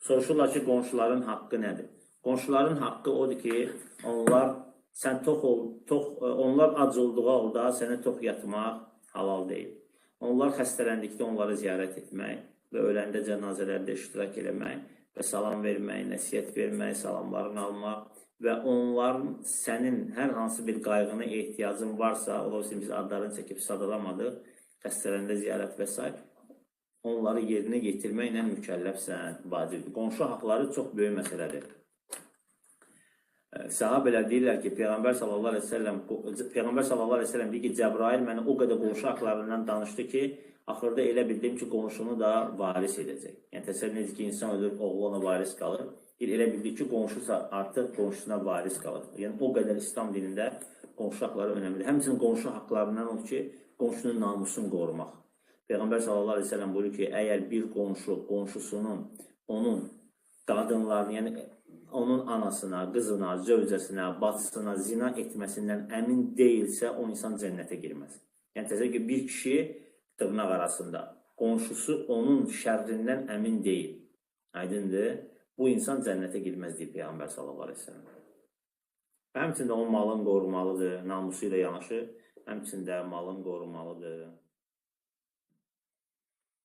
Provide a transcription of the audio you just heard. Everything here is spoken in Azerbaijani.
Soruşurlar ki, qonşuların haqqı nədir? Qonşuların haqqı odur ki, sən onlar ac olduğu halda sənə tox yatmaq halal deyil. Onlar xəstələndikdə onları ziyarət etmək və öləndə cənazələrdə iştirak eləmək və salam vermək, nəsiyyət vermək, salamlarını almaq və onların sənin hər hansı bir qayğına ehtiyacın varsa, ola bilsin biz adlarını çəkib sadalamadıq, xəstələndə ziyarət və s. onları yerinə yetirməklə mükəlləfsən, vacibdir. Qonşu haqları çox böyük məsələdir. Sahabələr deyirlər ki, Peyğəmbər sallallahu əleyhi və səlləm deyir ki, Cəbrail mənə o qədər qonşu haqlarından danışdı ki, axırda elə bildim ki, qonşunu da varis edəcək. Yəni təsəvvür edin ki, insan ölür, oğlu ona varis qalır. Elə bildik ki, qonşusa artıq qonşusuna varis qalır. Yəni o qədər İslam dinində qonşu haqları önəmlidir. Həmçinin qonşu haqlarından odur ki, qonşunun namusunu qorumaq. Peyğəmbər sallallahu əleyhi və səlləm buyurur ki, əgər bir qonşusunun onun qadınlarını, yəni onun anasına, qızına, zövcəsinə, bacısına zina etməsindən əmin deyilsə, o insan cənnətə girməz. Yəni təsəvvür ki, bir kişi dırnaq arasında, qonşusu onun şərrindən əmin deyil. Aydındır? Bu insan cənnətə girməz deyir Peyğəmbər sallallahu əleyhi və səlləm. Həmçində onun malın qorumalıdır, namusu ilə yanaşı, həmçində malın qorumalıdır.